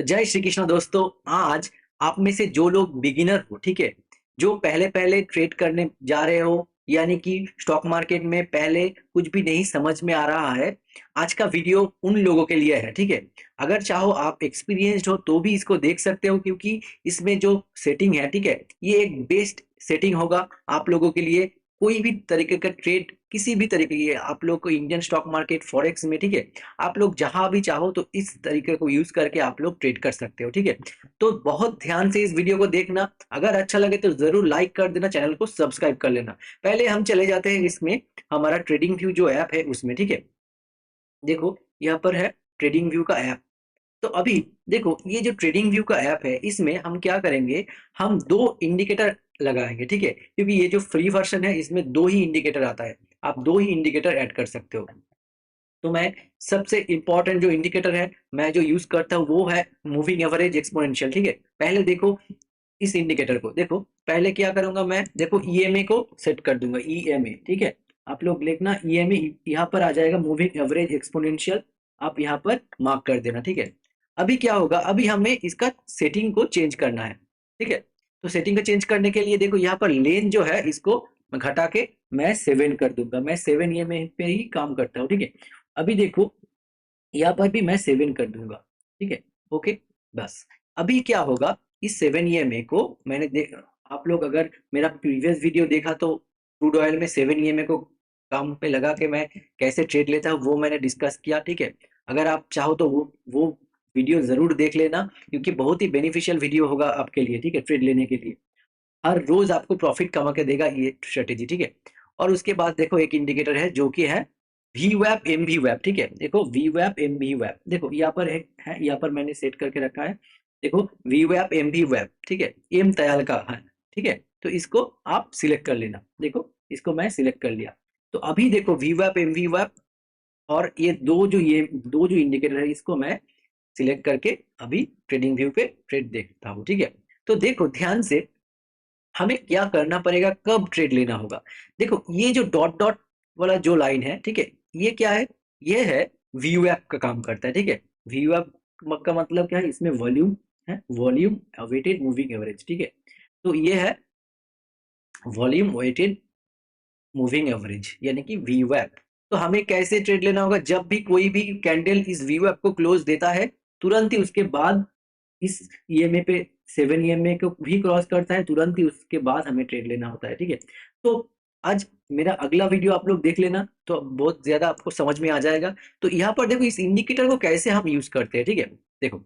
तो जय श्री कृष्ण दोस्तों। आज आप में से जो लोग बिगिनर हो, ठीक है, जो पहले पहले ट्रेड करने जा रहे हो, यानी कि स्टॉक मार्केट में पहले कुछ भी नहीं समझ में आ रहा है, आज का वीडियो उन लोगों के लिए है। ठीक है, अगर चाहो आप एक्सपीरियंस्ड हो तो भी इसको देख सकते हो, क्योंकि इसमें जो सेटिंग है, ठीक है, ये एक बेस्ट सेटिंग होगा आप लोगों के लिए। कोई भी तरीके का ट्रेड, किसी भी तरीके की, आप लोग को इंडियन स्टॉक मार्केट, फॉरेक्स में, ठीक है, आप लोग जहां भी चाहो तो इस तरीके को यूज करके आप लोग ट्रेड कर सकते हो। ठीक है, तो बहुत ध्यान से इस वीडियो को देखना। अगर अच्छा लगे तो जरूर लाइक कर देना, चैनल को सब्सक्राइब कर लेना। पहले हम चले जाते हैं इसमें, हमारा ट्रेडिंग व्यू जो ऐप है उसमें। ठीक है, देखो यहाँ पर है ट्रेडिंग व्यू का ऐप। तो अभी देखो, ये जो ट्रेडिंग व्यू का ऐप है इसमें हम क्या करेंगे, हम दो इंडिकेटर लगाएंगे। ठीक है, क्योंकि ये जो फ्री वर्जन है इसमें दो ही इंडिकेटर आता है, आप दो ही इंडिकेटर ऐड कर सकते हो। तो मैं सबसे इंपॉर्टेंट जो इंडिकेटर है मैं जो यूज करता हूँ वो है मूविंग एवरेज एक्सपोनेंशियल। ठीक है, पहले देखो इस इंडिकेटर को, देखो पहले क्या करूंगा मैं, देखो ईएमए को सेट कर दूंगा, ईएमए। ठीक है, आप लोग लिखना ईएमए, यहाँ पर आ जाएगा मूविंग एवरेज एक्सपोनेंशियल, आप यहाँ पर मार्क कर देना। ठीक है, अभी क्या होगा, अभी हमें इसका सेटिंग को चेंज करना है। ठीक है, तो सेटिंग को चेंज करने के लिए देखो यहाँ पर लेन जो है इसको मैं घटा के मैं 7 कर दूंगा। मैं 7 ईएमए पे ही काम करता हूँ। ठीक है, अभी देखो यहाँ पर भी मैं 7 कर दूंगा। ठीक है, ओके, बस। अभी क्या होगा, इस 7 ईएमए को मैंने आप लोग अगर मेरा प्रीवियस वीडियो देखा तो क्रूड ऑयल में 7 ईएमए को काम पे लगा के मैं कैसे ट्रेड लेता हूँ वो मैंने डिस्कस किया। ठीक है, अगर आप चाहो तो वो वीडियो जरूर देख लेना, क्योंकि बहुत ही बेनिफिशियल वीडियो होगा आपके लिए। ठीक है, ट्रेड लेने के लिए हर रोज आपको प्रॉफिट कमा के देगा ये स्ट्रेटेजी। ठीक है, और उसके बाद देखो एक इंडिकेटर है जो कि है वी वैप एम वी वैप। ठीक है, देखो वी वैप एम वी वैप, देखो यहाँ पर है, यहाँ पर मैंने सेट करके रखा है। देखो वी वैप एम वी वैप, ठीक है, एम तयाल का है। ठीक है, तो इसको आप सिलेक्ट कर लेना। देखो इसको मैं सिलेक्ट कर लिया। तो अभी देखो वी वैप एम वी वैप और ये दो जो इंडिकेटर है इसको मैं सिलेक्ट करके अभी ट्रेडिंग व्यू पे ट्रेड देखता हूँ। ठीक है, तो देखो ध्यान से हमें क्या करना पड़ेगा, कब ट्रेड लेना होगा। देखो ये जो डॉट डॉट वाला जो लाइन है, ठीक है, ये क्या है, ये है व्यू ऐप का काम करता है। ठीक है, व्यू ऐप का मतलब क्या है, इसमें वॉल्यूम है, वॉल्यूम वेटेड मूविंग एवरेज। ठीक है, तो ये है वॉल्यूम वेटेड मूविंग एवरेज, यानी कि व्यू ऐप। तो हमें कैसे ट्रेड लेना होगा, जब भी कोई भी कैंडल इस व्यू ऐप को क्लोज देता है तुरंत ही उसके बाद इस ईएमए पे 7 ईएमए को भी क्रॉस करता है, तुरंत ही उसके बाद हमें ट्रेड लेना होता है। ठीक है, तो आज मेरा अगला वीडियो आप लोग देख लेना तो बहुत ज्यादा आपको समझ में आ जाएगा। तो यहाँ पर देखो इस इंडिकेटर को कैसे हम यूज करते हैं। ठीक है, देखो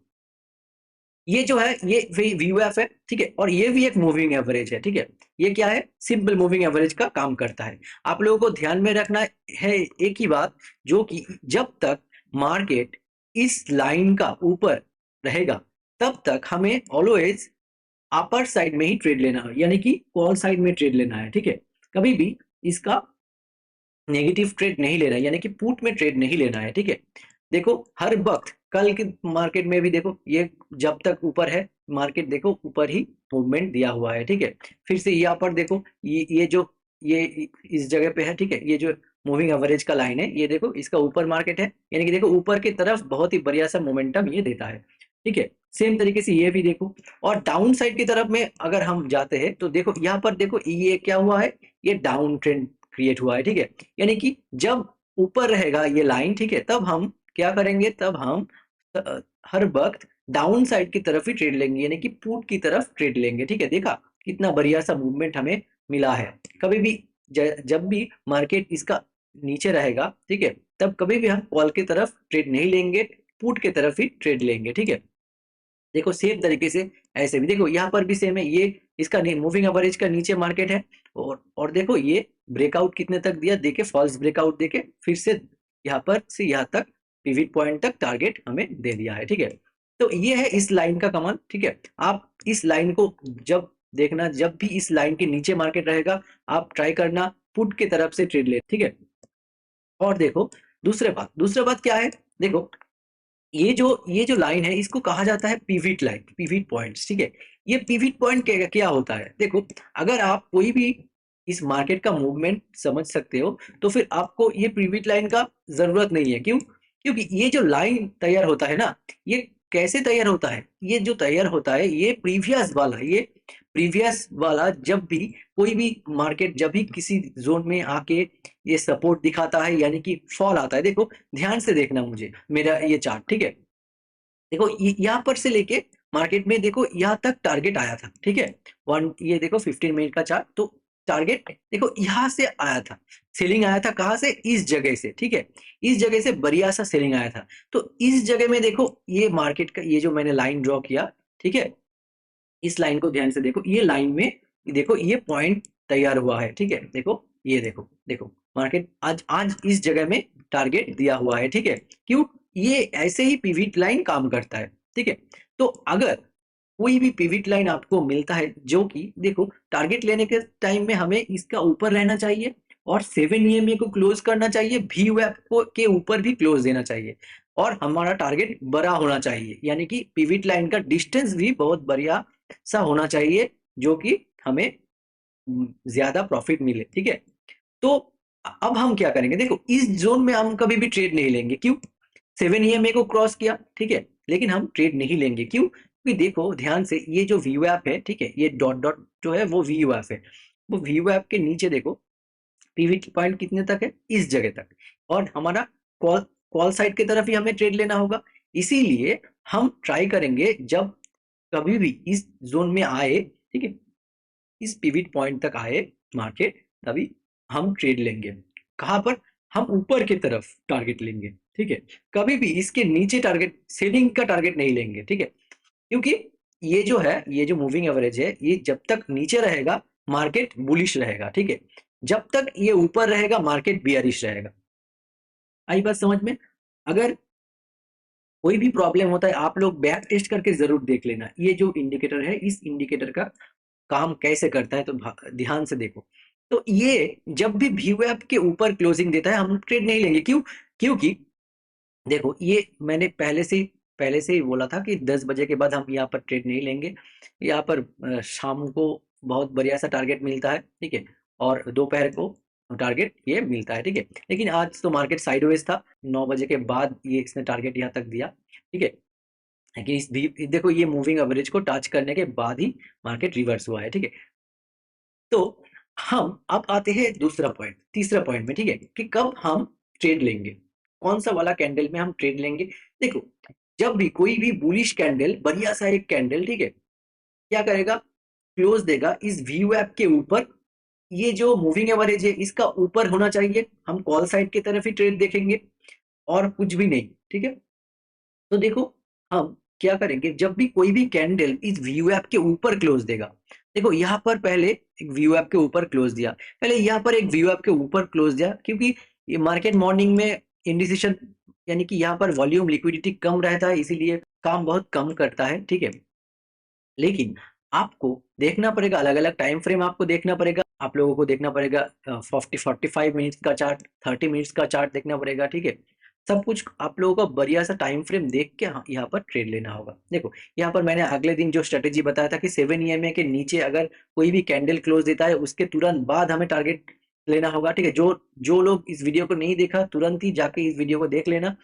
ये जो है ये व्यू एफ है। ठीक है, और ये भी एक मूविंग एवरेज है। ठीक है, ये क्या है, सिंपल मूविंग एवरेज का काम करता है। आप लोगों को ध्यान में रखना है एक ही बात, जो कि जब तक मार्केट इस लाइन का ऊपर रहेगा तब तक हमें ऑलवेज अपर साइड में ही ट्रेड लेना है, यानी कि कॉल साइड में ट्रेड लेना है। ठीक है, कभी भी इसका नेगेटिव ट्रेड नहीं लेना है, यानी कि पुट में ट्रेड नहीं लेना है। ठीक है, देखो हर वक्त कल के मार्केट में भी देखो ये जब तक ऊपर है मार्केट, देखो ऊपर ही मूवमेंट दिया हुआ है। ठीक है, फिर से यहाँ पर देखो ये जो ये इस जगह पे है। ठीक है, ये जो मूविंग एवरेज का लाइन है ये देखो इसका ऊपर मार्केट है, यानी कि देखो ऊपर की तरफ बहुत ही बढ़िया सा मोमेंटम ये देता है। ठीक है, सेम तरीके से ये भी देखो, और डाउन साइड की तरफ में अगर हम जाते हैं तो देखो यहाँ पर देखो ये क्या हुआ है, ये डाउन ट्रेंड क्रिएट हुआ है। ठीक है, यानी कि जब ऊपर रहेगा ये लाइन, ठीक है, तब हम क्या करेंगे, तब हम हर वक्त डाउन साइड की तरफ ही ट्रेड लेंगे, यानी कि पुट की तरफ ट्रेड लेंगे। ठीक है, देखा कितना बढ़िया सा मूवमेंट हमें मिला है। कभी भी जब भी मार्केट इसका नीचे रहेगा, ठीक है, तब कभी भी हम कॉल की तरफ ट्रेड नहीं लेंगे, पुट की तरफ ही ट्रेड लेंगे। ठीक है, देखो सेम तरीके से ऐसे भी देखो यहाँ पर भी सेम है, ये इसका मूविंग एवरेज का नीचे मार्केट है, और देखो ये ब्रेकआउट कितने तक दिया, देखे फॉल्स ब्रेकआउट देके फिर से यहाँ पर से यहाँ तक पिविट पॉइंट तक टारगेट हमें दे दिया है। ठीक है, तो ये है इस लाइन का कमाल। ठीक है, आप इस लाइन को जब देखना, जब भी इस लाइन के नीचे मार्केट रहेगा आप ट्राई करना पुट की तरफ से ट्रेड ले। ठीक है, और देखो दूसरा बात क्या है, देखो ये जो लाइन है इसको कहा जाता है पिविट लाइन, पिविट पॉइंट्स। ठीक है, ये पिविट पॉइंट क्या होता है, देखो अगर आप कोई भी इस मार्केट का मूवमेंट समझ सकते हो तो फिर आपको ये पिविट लाइन का जरूरत नहीं है। क्यों, क्योंकि ये जो लाइन तैयार होता है ना, ये कैसे तैयार होता है? ये जो तैयार होता है ये प्रीवियस वाला जब भी कोई भी मार्केट जब भी किसी ज़ोन में आके ये सपोर्ट दिखाता है यानी कि फॉल आता है। देखो ध्यान से देखना मुझे मेरा ये चार्ट, ठीक है? देखो यहाँ पर से लेके मार्केट में देखो यहाँ तक टारगेट आया था, ठीक है? वन ये देखो 15 मिनट का चार्ट, तो टारगेट देखो यहाँ से आया था, सेलिंग आया था कहाँ से? इस जगह से, ठीक है? इस जगह से बढ़िया सा सेलिंग आया था। तो इस जगह में देखो ये मार्केट का ये जो मैंने लाइन ड्रॉ किया, ठीक है? इस लाइन को ध्यान से देखो, ये लाइन में देखो ये पॉइंट तैयार हुआ है, ठीक है? देखो ये देखो मार्केट आज आज इस जगह में टारगेट दिया हुआ है, ठीक है? क्यों? ये ऐसे ही पिवट लाइन काम करता है, ठीक है? तो अगर कोई भी पिवट लाइन आपको मिलता है जो कि देखो टारगेट लेने के टाइम में हमें इसका ऊपर रहना चाहिए और 7 ईएमए को क्लोज करना चाहिए, भी वेब को के ऊपर भी क्लोज देना चाहिए और हमारा टारगेट बड़ा होना चाहिए, यानी कि पिवट लाइन का डिस्टेंस भी बहुत बढ़िया सा होना चाहिए जो कि हमें ज्यादा प्रॉफिट मिले, ठीक है? तो अब हम क्या करेंगे? देखो इस जोन में हम कभी भी ट्रेड नहीं लेंगे, क्यों? 7 ईएमए को क्रॉस किया, ठीक है? लेकिन हम ट्रेड नहीं लेंगे, क्यों? क्योंकि देखो ध्यान से ये जो वीवैप है, ठीक है? ये डॉट डॉट जो है वो वीवैप है। वो वीवैप के नीचे देखो पीवी पॉइंट कितने तक है? इस जगह तक। और हमारा कॉल कॉल साइड की तरफ ही हमें ट्रेड लेना होगा। इसीलिए हम ट्राई करेंगे जब कभी भी इस जोन में आए, ठीक है? इस पिवट पॉइंट तक आए मार्केट, तभी हम ट्रेड लेंगे। कहाँ पर? हम ऊपर की तरफ टारगेट लेंगे, ठीक है? कभी भी इसके नीचे टारगेट सेलिंग का टारगेट नहीं लेंगे, ठीक है? क्योंकि ये जो है ये जो मूविंग एवरेज है ये जब तक नीचे रहेगा मार्केट बुलिश रहेगा, ठीक है? जब तक ये ऊपर रहेगा मार्केट बियरिश रहेगा। आई बात समझ में? अगर कोई भी प्रॉब्लम होता है आप लोग बैक टेस्ट करके जरूर देख लेना, ये जो इंडिकेटर है इस इंडिकेटर का काम कैसे करता है, तो ध्यान से देखो। तो ये जब भी VWAP के ऊपर क्लोजिंग देता है हम ट्रेड नहीं लेंगे, क्यों? क्योंकि देखो ये मैंने पहले से ही बोला था कि 10 बजे के बाद हम यहाँ पर ट्रेड नहीं लेंगे। यहाँ पर शाम को बहुत बढ़िया सा टारगेट मिलता है, ठीक है? और दोपहर को टारगेट ये मिलता है, ठीक है? लेकिन आज तो मार्केट साइडवेज था, 9 बजे के बाद ये इसने टारगेट यहाँ तक दिया, ठीक है? कि इस भी देखो ये मूविंग एवरेज को टच करने के बाद ही मार्केट रिवर्स हुआ है, ठीक है? तो हम अब आते हैं दूसरा पॉइंट, तीसरा पॉइंट में, ठीक है? कि कब हम ट्रेड लेंगे, कौन सा वाला कैंडल में हम ट्रेड लेंगे। देखो जब भी कोई भी बुलिश कैंडल, बढ़िया सा एक कैंडल, ठीक है, क्या करेगा? क्लोज देगा इस VWAP के ऊपर। ये जो मूविंग एवरेज है इसका ऊपर होना चाहिए, हम कॉल साइड की तरफ ही ट्रेड देखेंगे और कुछ भी नहीं, ठीक है? तो देखो हम क्या करेंगे जब भी कोई भी कैंडल इस VWAP के ऊपर क्लोज देगा। देखो यहाँ पर पहले एक VWAP के ऊपर क्लोज दिया, पहले यहाँ पर एक VWAP के ऊपर क्लोज दिया, क्योंकि ये मार्केट मॉर्निंग में इंडिसिशन यानी कि यहाँ पर वॉल्यूम लिक्विडिटी कम रहता है, इसीलिए काम बहुत कम करता है, ठीक है? लेकिन आपको देखना पड़ेगा, अलग अलग टाइम फ्रेम आपको देखना पड़ेगा, आप लोगों को देखना पड़ेगा 45 मिनट्स का चार्ट, 30 मिनट्स का चार्ट देखना पड़ेगा, ठीक है? सब कुछ आप लोगों को बढ़िया सा टाइम फ्रेम देख के यहाँ पर ट्रेड लेना होगा। देखो यहाँ पर मैंने अगले दिन जो स्ट्रेटेजी बताया था कि 7 EMA के नीचे अगर कोई भी कैंडल क्लोज देता है उसके तुरंत बाद हमें टारगेट लेना होगा, ठीक है? जो जो लोग इस वीडियो को नहीं देखा तुरंत ही जाके इस वीडियो को देख लेना,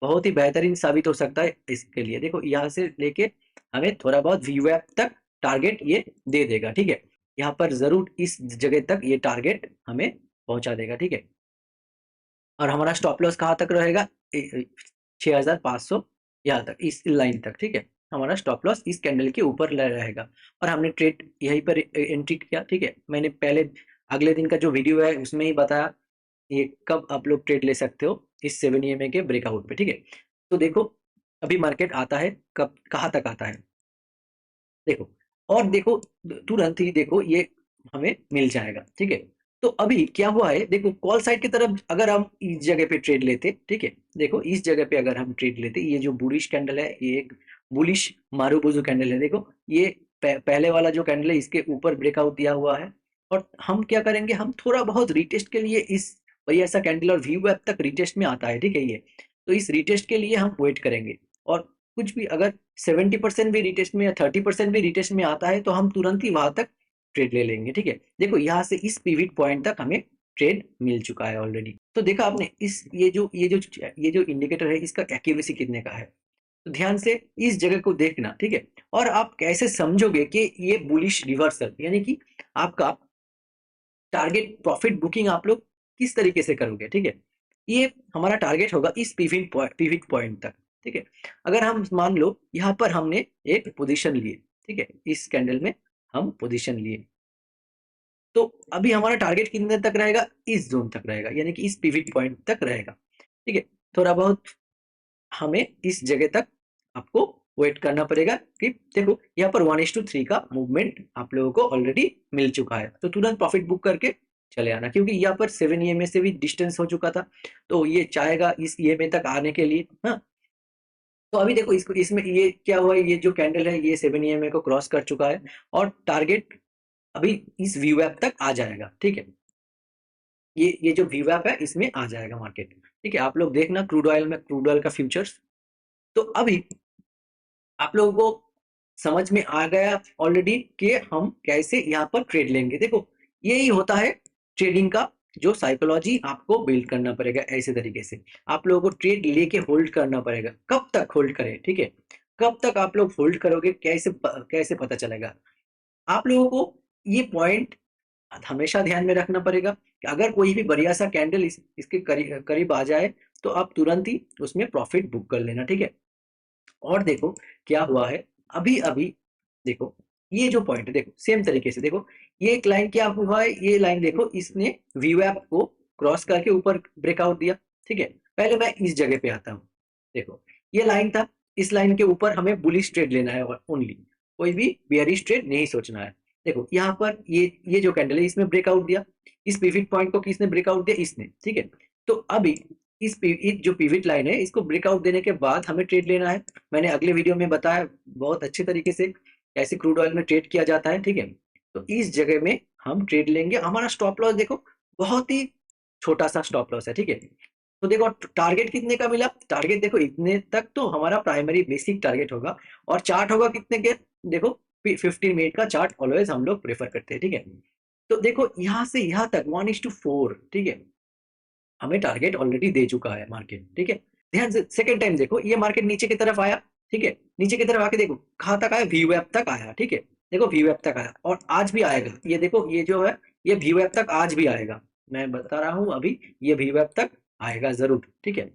बहुत ही बेहतरीन साबित हो सकता है इसके लिए। देखो यहाँ से लेके हमें थोड़ा बहुत VWAP तक टारगेट ये दे देगा, ठीक है? यहाँ पर जरूर इस जगह तक ये टारगेट हमें पहुंचा देगा, ठीक है? और हमारा स्टॉप लॉस कहाँ तक रहेगा? 6500 यहाँ तक, इस लाइन तक, ठीक है? हमारा स्टॉप लॉस इस कैंडल के ऊपर रहेगा और हमने ट्रेड यहीं पर एंट्री किया, ठीक है? मैंने पहले अगले दिन का जो वीडियो है उसमें ही बताया ये कब आप लोग ट्रेड ले सकते हो इस 7 EMA के ब्रेकआउट पे, ठीक है? तो देखो अभी मार्केट आता है कब, कहाँ तक आता है, देखो। और देखो तुरंत ही देखो ये हमें मिल जाएगा, ठीक है? तो अभी क्या हुआ है, देखो कॉल साइड की तरफ अगर हम इस जगह पे ट्रेड लेते, ठीक है? देखो इस जगह पे अगर हम ट्रेड लेते, ये जो बुलिश कैंडल है ये एक बुलिश मारुबुजु कैंडल है, देखो ये पहले वाला जो कैंडल है इसके ऊपर ब्रेकआउट दिया हुआ है। और हम क्या करेंगे, हम थोड़ा बहुत रिटेस्ट के लिए इस बढ़िया सा कैंडल और VWAP तक रिटेस्ट में आता है, ठीक है? ये तो इस रिटेस्ट के लिए हम वेट करेंगे और कुछ भी अगर 70% भी रिटेस्ट में या 30% भी रिटेस्ट में आता है तो हम तुरंत ही वहां तक ट्रेड ले लेंगे, ठीक है? देखो यहाँ से इस पिवट पॉइंट तक हमें ट्रेड मिल चुका है ऑलरेडी। तो देखा आपने इस ये जो इंडिकेटर है इसका एक्यूरेसी कितने का है, तो ध्यान से इस जगह को देखना, ठीक है। और आप कैसे समझोगे कि ये बुलिश रिवर्सल, यानी कि आपका टारगेट प्रॉफिट बुकिंग आप लोग किस तरीके से करोगे, ठीक है। ये हमारा टारगेट होगा इस पिविट पॉइंट तक, ठीक है। अगर हम मान लो यहाँ पर हमने एक पोजीशन लिए, ठीक है, इस कैंडल में हम पोजीशन लिए, तो अभी हमारा टारगेट कितने तक रहेगा, इस जोन तक रहेगा, यानी कि इस पिविट पॉइंट तक रहेगा, ठीक है। थोड़ा बहुत हमें इस जगह तक आपको वेट करना पड़ेगा कि देखो यहाँ पर 1:3 का मूवमेंट आप लोगों को ऑलरेडी मिल चुका है, तो तुरंत प्रॉफिट बुक करके चले आना, क्योंकि यहाँ पर 7 ईएमए से भी डिस्टेंस हो चुका था, तो ये चाहेगा इस ईएमए तक आने के लिए। हाँ, तो अभी देखो इसको, इसमें ये क्या हुआ है, ये जो कैंडल है ये 7 ईएमए को क्रॉस कर चुका है और टारगेट अभी इस वीवैप तक आ जाएगा, ठीक है। ये जो वीवैप है इसमें आ जाएगा मार्केट, ठीक है। आप लोग देखना क्रूड ऑयल में, क्रूड ऑयल का फ्यूचर्स। तो अभी आप लोगों को समझ में आ गया ऑलरेडी कि हम कैसे यहाँ पर ट्रेड लेंगे। देखो यही होता है ट्रेडिंग का जो साइकोलॉजी, आपको बिल्ड करना पड़ेगा ऐसे तरीके से। आप लोगों को ट्रेड लेके होल्ड करना पड़ेगा। कब तक होल्ड करें, ठीक है, कब तक आप लोग होल्ड करोगे, कैसे पता चलेगा आप लोगों को। ये पॉइंट हमेशा ध्यान में रखना पड़ेगा कि अगर कोई भी बढ़िया सा कैंडल इसके करीब आ जाए तो आप तुरंत ही उसमें प्रॉफिट बुक कर लेना, ठीक है। और देखो क्या हुआ है, अभी अभी देखो ये जो पॉइंट है, देखो सेम तरीके से देखो, ये एक लाइन क्या हुआ है, ये लाइन देखो इसने वीवैप को क्रॉस करके ऊपर ब्रेकआउट दिया, ठीक है। पहले मैं इस जगह पे आता हूँ, देखो ये लाइन था, इस लाइन के ऊपर हमें बुलिश ट्रेड लेना है ओनली, कोई भी बेयरिश ट्रेड नहीं सोचना है। देखो यहाँ पर ये जो कैंडल है इसमें ब्रेकआउट दिया, इस पिवट पॉइंट को किसने ब्रेकआउट दिया, इसने, ठीक है। तो अभी इस जो पिवट लाइन है इसको ब्रेकआउट देने के बाद हमें ट्रेड लेना है। मैंने अगले वीडियो में बताया बहुत अच्छे तरीके से कैसे क्रूड ऑयल में ट्रेड किया जाता है, ठीक है। तो इस जगह में हम ट्रेड लेंगे। हमारा स्टॉप लॉस देखो बहुत ही छोटा सा स्टॉप लॉस है, ठीक है। तो देखो टारगेट कितने का मिला, टारगेट देखो इतने तक तो हमारा प्राइमरी बेसिक टारगेट होगा। और चार्ट होगा कितने के, देखो 15 मिनट का चार्ट ऑलवेज हम लोग प्रेफर करते हैं, ठीक है। तो देखो यहाँ से यहाँ तक 1:4, ठीक है, हमें टारगेट ऑलरेडी दे चुका है मार्केट, ठीक है। ध्यान से सेकंड टाइम देखो ये मार्केट नीचे की तरफ आया, ठीक है, नीचे की तरफ आके देखो कहाँ तक आया, वीवैप तक आया, ठीक है। देखो वीवैप तक आया और आज भी आएगा, ये देखो ये जो है ये वीवैप तक आज भी आएगा, मैं बता रहा हूँ अभी, ये वीवैप तक आएगा जरूर, ठीक है।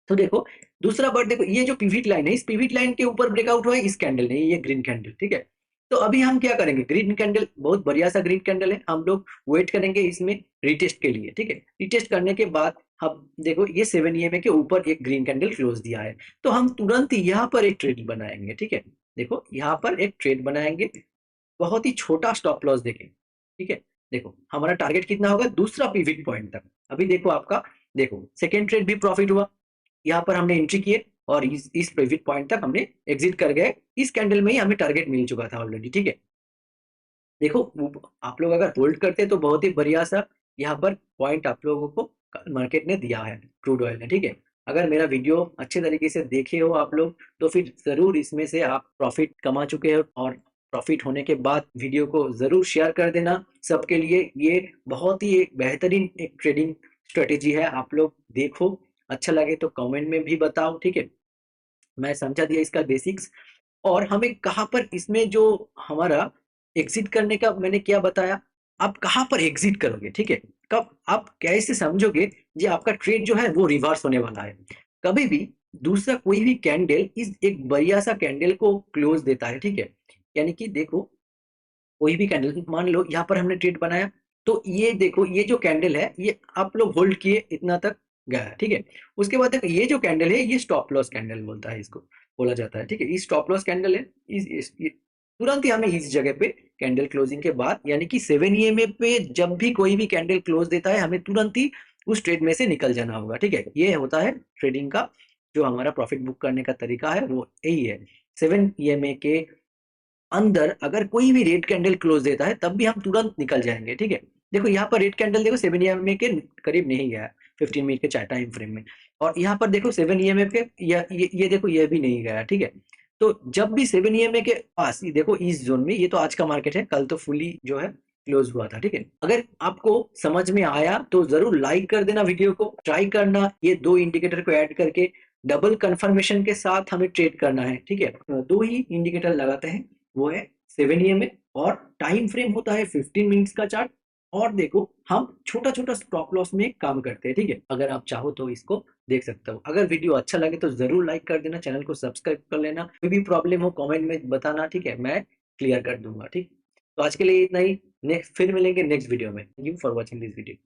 तो देखो दूसरा पार्ट देखो, ये जो पिविट लाइन है इस पिविट लाइन के ऊपर ब्रेकआउट हुआ है इस कैंडल ने, ये ग्रीन कैंडल, ठीक है। तो अभी हम क्या करेंगे, ग्रीन कैंडल बहुत बढ़िया सा ग्रीन कैंडल है, हम लोग वेट करेंगे इसमें रिटेस्ट के लिए, ठीक है। रिटेस्ट करने के बाद हम देखो ये 7 ईएमए के ऊपर एक ग्रीन कैंडल क्लोज दिया है, तो हम तुरंत यहाँ पर एक ट्रेड बनाएंगे, ठीक है। देखो यहाँ पर एक ट्रेड बनाएंगे, बहुत ही छोटा स्टॉप लॉस देखें, ठीक है। देखो हमारा टारगेट कितना होगा, दूसरा पिविट पॉइंट तक। अभी देखो आपका, देखो सेकेंड ट्रेड भी प्रॉफिट हुआ, यहाँ पर हमने एंट्री किए और इस पिवट पॉइंट तक हमने एग्जिट कर गए, इस कैंडल में ही हमें टारगेट मिल चुका था ऑलरेडी, ठीक है। देखो आप लोग अगर होल्ड करते तो बहुत ही बढ़िया सा यहाँ पर पॉइंट आप लोगों को मार्केट ने दिया है, क्रूड ऑयल ने, ठीक है। अगर मेरा वीडियो अच्छे तरीके से देखे हो आप लोग तो फिर जरूर इसमें से आप प्रॉफिट कमा चुके हो, और प्रॉफिट होने के बाद वीडियो को जरूर शेयर कर देना सबके लिए। ये बहुत ही एक बेहतरीन एक ट्रेडिंग स्ट्रेटेजी है, आप लोग देखो, अच्छा लगे तो कमेंट में भी बताओ, ठीक है। मैं समझा दिया इसका बेसिक्स, और हमें कहाँ पर इसमें जो हमारा एग्जिट करने का मैंने क्या बताया, आप कहाँ पर एग्जिट करोगे, ठीक है। कब आप कैसे समझोगे जी आपका ट्रेड जो है वो रिवर्स होने वाला है। कभी भी दूसरा कोई भी कैंडल इस एक बढ़िया सा कैंडल को क्लोज देता है, ठीक है। यानी कि देखो कोई भी कैंडल मान लो यहाँ पर हमने ट्रेड बनाया, तो ये देखो ये जो कैंडल है ये आप लोग होल्ड किए इतना तक गया, ठीक है। उसके बाद देखो ये जो कैंडल है ये स्टॉप लॉस कैंडल बोलता है, इसको बोला जाता है, ठीक है। ये स्टॉप लॉस कैंडल है, तुरंत ही हमें इस जगह पे कैंडल क्लोजिंग के बाद, यानी कि 7 ईएमए पे जब भी कोई भी कैंडल क्लोज देता है हमें तुरंत ही उस ट्रेड में से निकल जाना होगा, ठीक है। ये होता है ट्रेडिंग का जो हमारा प्रॉफिट बुक करने का तरीका है, वो यही है। 7 ईएमए के अंदर अगर कोई भी रेड कैंडल क्लोज देता है तब भी हम तुरंत निकल जाएंगे, ठीक है। देखो यहाँ पर रेड कैंडल देखो 7 ईएमए के करीब नहीं गया, 15 मिनट के टाइम फ्रेम में, और यहाँ पर देखो 7 ईएमए के ये देखो ये भी नहीं गया, ठीक है। तो जब भी 7 ईएमए के पास, ये देखो इस जोन में, ये तो आज का मार्केट है, कल तो फुली जो है क्लोज हुआ था, ठीक है। अगर आपको समझ में आया तो जरूर लाइक कर देना वीडियो को, ट्राई करना ये दो इंडिकेटर को ऐड करके डबल कंफर्मेशन के साथ हमें ट्रेड करना है, ठीक है। दो ही इंडिकेटर लगाते हैं, वो है 7 EMA और टाइम फ्रेम होता है 15 मिनट्स का चार्ट। और देखो हम छोटा छोटा स्टॉप लॉस में काम करते हैं, ठीक है। अगर आप चाहो तो इसको देख सकते हो। अगर वीडियो अच्छा लगे तो जरूर लाइक कर देना, चैनल को सब्सक्राइब कर लेना। कोई भी प्रॉब्लम हो कमेंट में बताना, ठीक है, मैं क्लियर कर दूंगा, ठीक। तो आज के लिए इतना ही। नेक्स्ट फिर मिलेंगे नेक्स्ट वीडियो में। Thank you for watching this video.